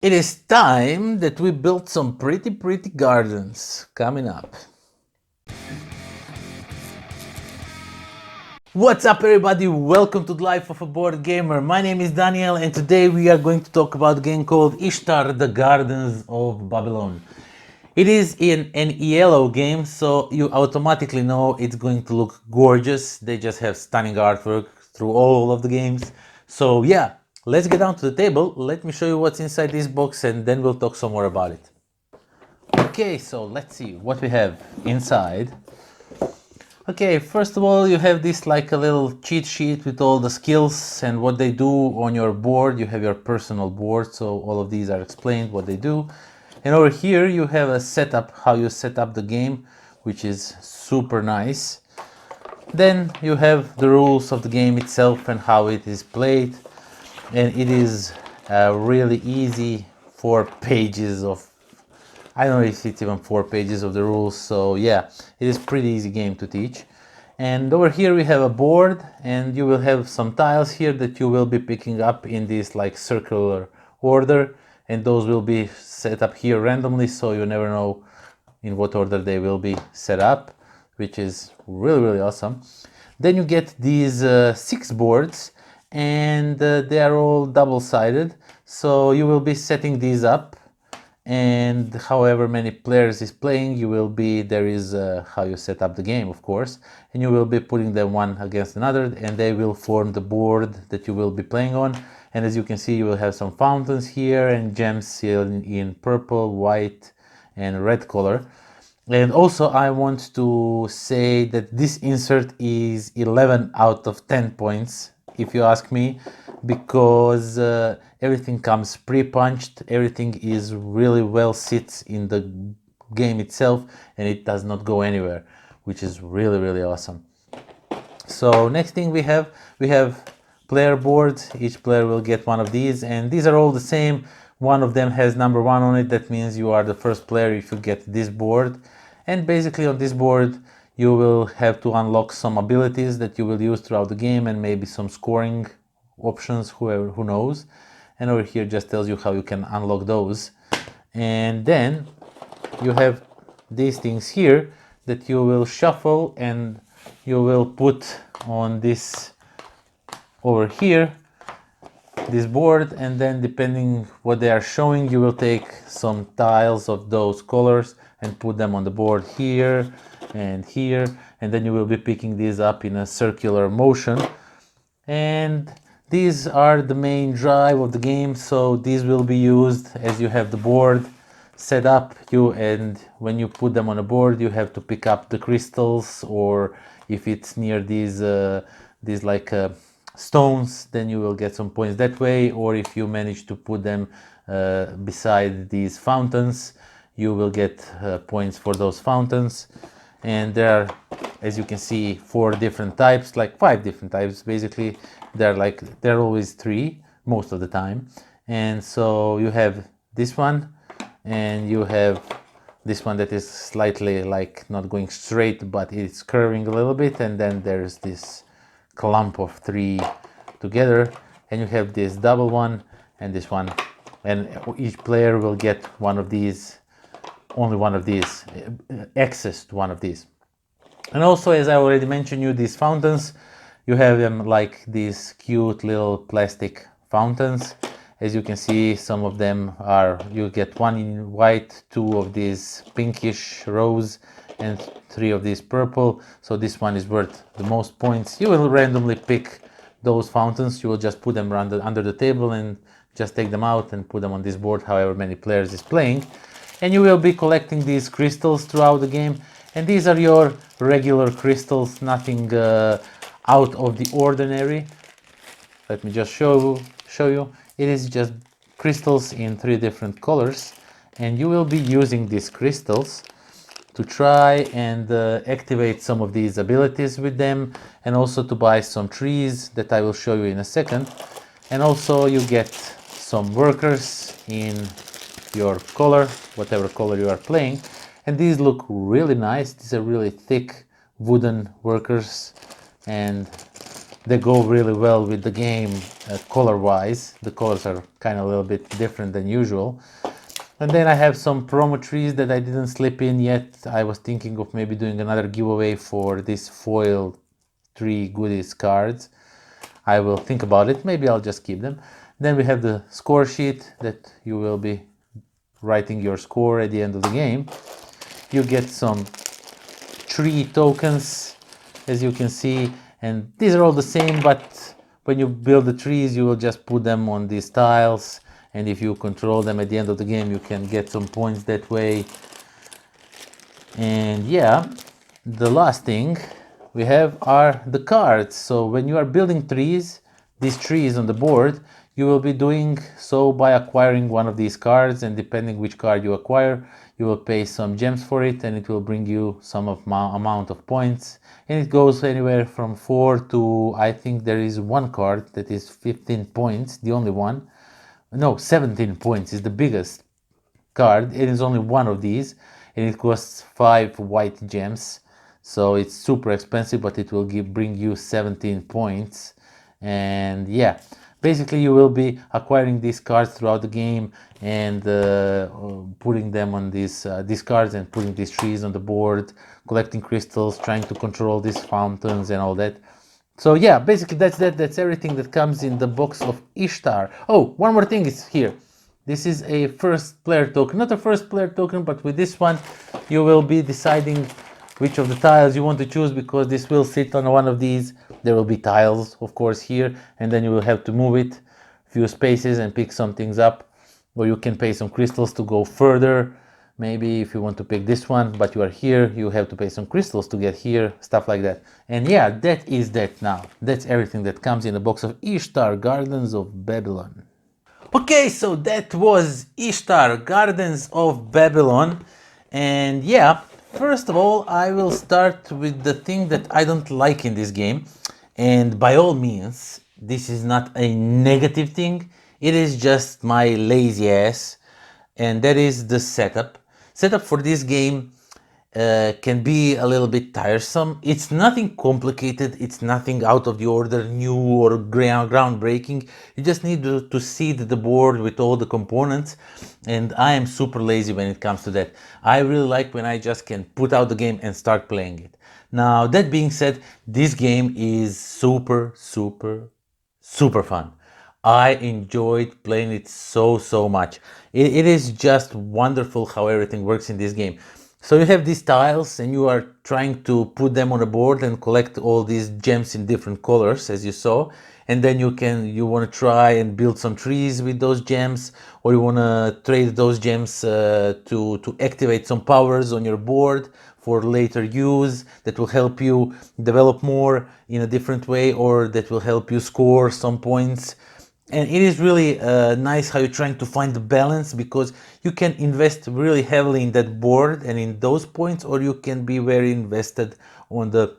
It is time that we build some pretty gardens coming up. What's up everybody, welcome to the Life of a Board Gamer. My name is Daniel and today we are going to talk about a game called ISHTAR, the Gardens of Babylon. It is an Iello game, so you automatically know it's going to look gorgeous. They just have stunning artwork through all of the games. So yeah, let's get down to the table. Let me show you what's inside this box and then we'll talk some more about it. Okay, so let's see what we have inside. Okay, first of all, you have this like a little cheat sheet with all the skills and what they do on your board. You have your personal board, so all of these are explained what they do. And over here you have a setup, how you set up the game, which is super nice. Then you have the rules of the game itself and how it is played. And it is really easy, 4 pages of, I don't know if it's even 4 pages of the rules, so yeah, it is pretty easy game to teach. And over here we have a board and you will have some tiles here that you will be picking up in this like circular order, and those will be set up here randomly, so you never know in what order they will be set up, which is really awesome. Then you get these 6 boards and they are all double-sided, so you will be setting these up, and however many players is playing, you will be, there is how you set up the game, of course, and you will be putting them one against another and they will form the board that you will be playing on. And as you can see, you will have some fountains here and gems in purple, white and red color. And also I want to say that this insert is 11 out of 10 points, if you ask me, because everything comes pre-punched, everything is really well sits in the game itself and it does not go anywhere, which is really awesome. So next thing we have player boards. Each player will get one of these and these are all the same. One of them has number 1 on it, that means you are the first player if you get this board. And basically on this board you will have to unlock some abilities that you will use throughout the game and maybe some scoring options, who knows. And over here just tells you how you can unlock those. And then you have these things here that you will shuffle and you will put on this over here, this board, and then depending what they are showing, you will take some tiles of those colors and put them on the board here and here, and then you will be picking these up in a circular motion. And these are the main drive of the game, so these will be used as you have the board set up, and when you put them on a board you have to pick up the crystals, or if it's near these like stones, then you will get some points that way, or if you manage to put them beside these fountains, you will get points for those fountains. And there are, as you can see, 4 different types, like 5 different types basically. They're always 3 most of the time. And so you have this one and you have this one that is slightly like not going straight but it's curving a little bit, and then there's this clump of 3 together, and you have this double one and this one, and each player will get one of these, only one of these, access to one of these. And also, as I already mentioned you, these fountains, you have them like these cute little plastic fountains. As you can see, some of them are, you get 1 in white, 2 of these pinkish rose, and 3 of these purple. So this one is worth the most points. You will randomly pick those fountains. You will just put them under the table and just take them out and put them on this board, however many players is playing. And you will be collecting these crystals throughout the game. And these are your regular crystals, nothing out of the ordinary. Let me just show you. It is just crystals in 3 different colors, and you will be using these crystals to try and activate some of these abilities with them, and also to buy some trees that I will show you in a second. And also you get some workers in your color, whatever color you are playing, and these look really nice. These are really thick wooden workers, and they go really well with the game color wise. The colors are kind of a little bit different than usual. And then I have some promo trees that I didn't slip in yet. I was thinking of maybe doing another giveaway for this foil tree goodies cards. I will think about it. Maybe I'll just keep them. Then we have the score sheet that you will be writing your score at the end of the game. You get some tree tokens, as you can see, and these are all the same, but when you build the trees, you will just put them on these tiles, and if you control them at the end of the game, you can get some points that way. And yeah, the last thing we have are the cards. So when you are building trees, these trees on the board, you will be doing so by acquiring one of these cards, and depending which card you acquire, you will pay some gems for it, and it will bring you some amount of points. And it goes anywhere from 4 to, I think there is one card that is 15 points, the only one. No, 17 points is the biggest card. It is only one of these, and it costs 5 white gems, so it's super expensive, but it will bring you 17 points. And yeah, basically you will be acquiring these cards throughout the game and putting them on these cards and putting these trees on the board, collecting crystals, trying to control these fountains and all that. So yeah, basically that's everything that comes in the box of Ishtar. Oh, one more thing is here. This is a first player token, not a first player token, but with this one you will be deciding which of the tiles you want to choose, because this will sit on one of these. There will be tiles, of course, here, and then you will have to move it a few spaces and pick some things up, or you can pay some crystals to go further. Maybe if you want to pick this one, but you are here, you have to pay some crystals to get here, stuff like that. And yeah, that is that now. That's everything that comes in the box of Ishtar Gardens of Babylon. Okay, so that was Ishtar Gardens of Babylon. And yeah, first of all, I will start with the thing that I don't like in this game. And by all means, this is not a negative thing. It is just my lazy ass. And that is the setup. Setup for this game can be a little bit tiresome. It's nothing complicated, it's nothing out of the order, new or groundbreaking. You just need to seed the board with all the components, and I am super lazy when it comes to that. I really like when I just can put out the game and start playing it. Now, that being said, this game is super fun. I enjoyed playing it so much. It is just wonderful how everything works in this game. So you have these tiles and you are trying to put them on a board and collect all these gems in different colors, as you saw. And then you want to try and build some trees with those gems, or you want to trade those gems to activate some powers on your board for later use that will help you develop more in a different way, or that will help you score some points. And it is really nice how you're trying to find the balance, because you can invest really heavily in that board and in those points, or you can be very invested on the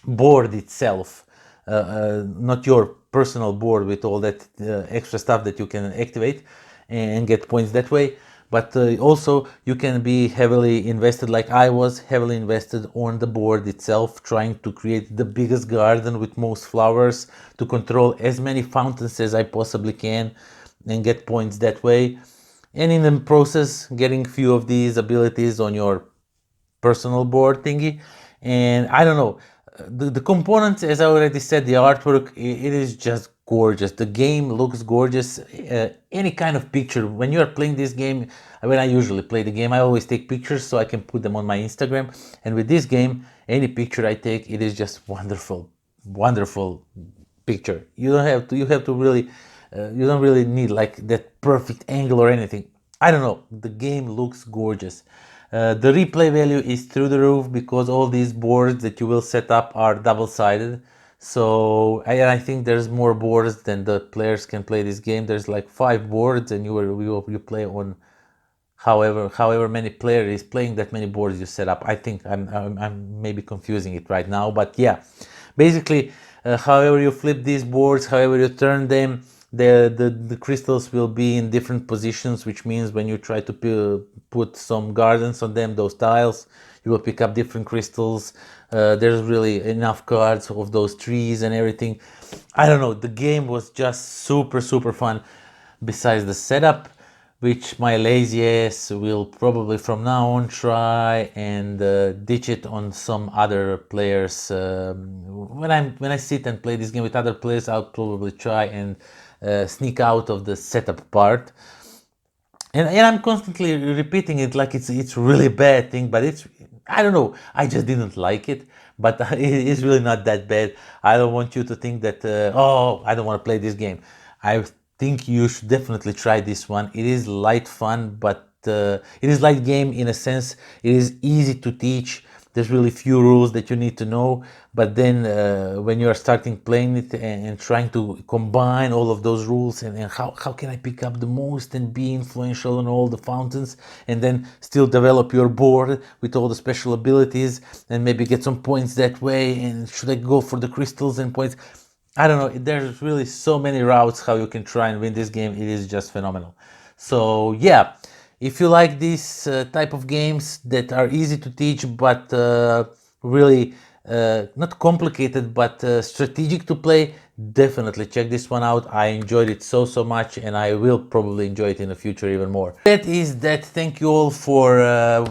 board itself, not your personal board with all that extra stuff that you can activate and get points that way. But also you can be heavily invested, like I was heavily invested on the board itself, trying to create the biggest garden with most flowers, to control as many fountains as I possibly can and get points that way. And in the process, getting few of these abilities on your personal board thingy. And I don't know, the components, as I already said, the artwork, it is just gorgeous. The game looks gorgeous. Any kind of picture when you are playing this game, when I usually play the game, I always take pictures so I can put them on my Instagram. And with this game, any picture I take, it is just wonderful picture. You have to really you don't really need like that perfect angle or anything. I don't know, the game looks gorgeous. The replay value is through the roof, because all these boards that you will set up are double-sided. So I think there's more boards than the players can play this game. There's like 5 boards, and you play on however many players is playing, that many boards you set up. I think I'm maybe confusing it right now, but yeah, basically, however you flip these boards, however you turn them, The crystals will be in different positions, which means when you try to put some gardens on them, those tiles, you will pick up different crystals. There's really enough cards of those trees and everything. I don't know, the game was just super fun. Besides the setup, which my lazy ass will probably from now on try and ditch it on some other players. When I sit and play this game with other players, I'll probably try and sneak out of the setup part. And I'm constantly repeating it like it's really bad thing, but it's, I don't know, I just didn't like it, but it's really not that bad. I don't want you to think that oh, I don't want to play this game. I think you should definitely try this one. It is light fun, but it is light game in a sense. It is easy to teach. There's really few rules that you need to know, but then when you are starting playing it and trying to combine all of those rules and how can I pick up the most and be influential on all the fountains and then still develop your board with all the special abilities and maybe get some points that way, and should I go for the crystals and points? I don't know, there's really so many routes how you can try and win this game. It is just phenomenal. So yeah, if you like these type of games that are easy to teach but really not complicated but strategic to play, definitely check this one out. I enjoyed it so much, and I will probably enjoy it in the future even more. That is that. Thank you all for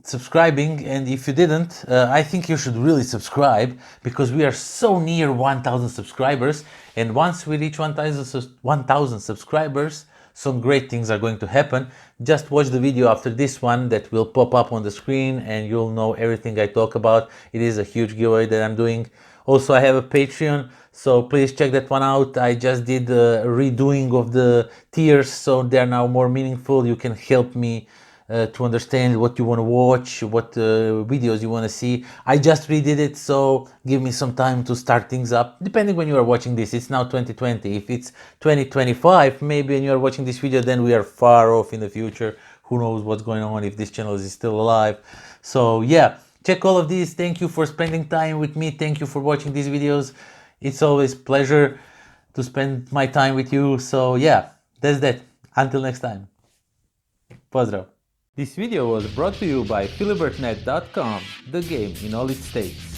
subscribing, and if you didn't, I think you should really subscribe, because we are so near 1000 subscribers, and once we reach 1000 subscribers, some great things are going to happen. Just watch the video after this one that will pop up on the screen and you'll know everything I talk about. It is a huge giveaway that I'm doing. Also, I have a Patreon, so please check that one out. I just did a redoing of the tiers, so they're now more meaningful. You can help me to understand what you want to watch, what videos you want to see. I just redid it, so give me some time to start things up, depending when you are watching this. It's now 2020. If it's 2025, maybe when you are watching this video, then we are far off in the future. Who knows what's going on, if this channel is still alive. So yeah, check all of these. Thank you for spending time with me. Thank you for watching these videos. It's always pleasure to spend my time with you. So yeah, that's that. Until next time. Pozdrav. This video was brought to you by philibertnet.com, the game in all its states.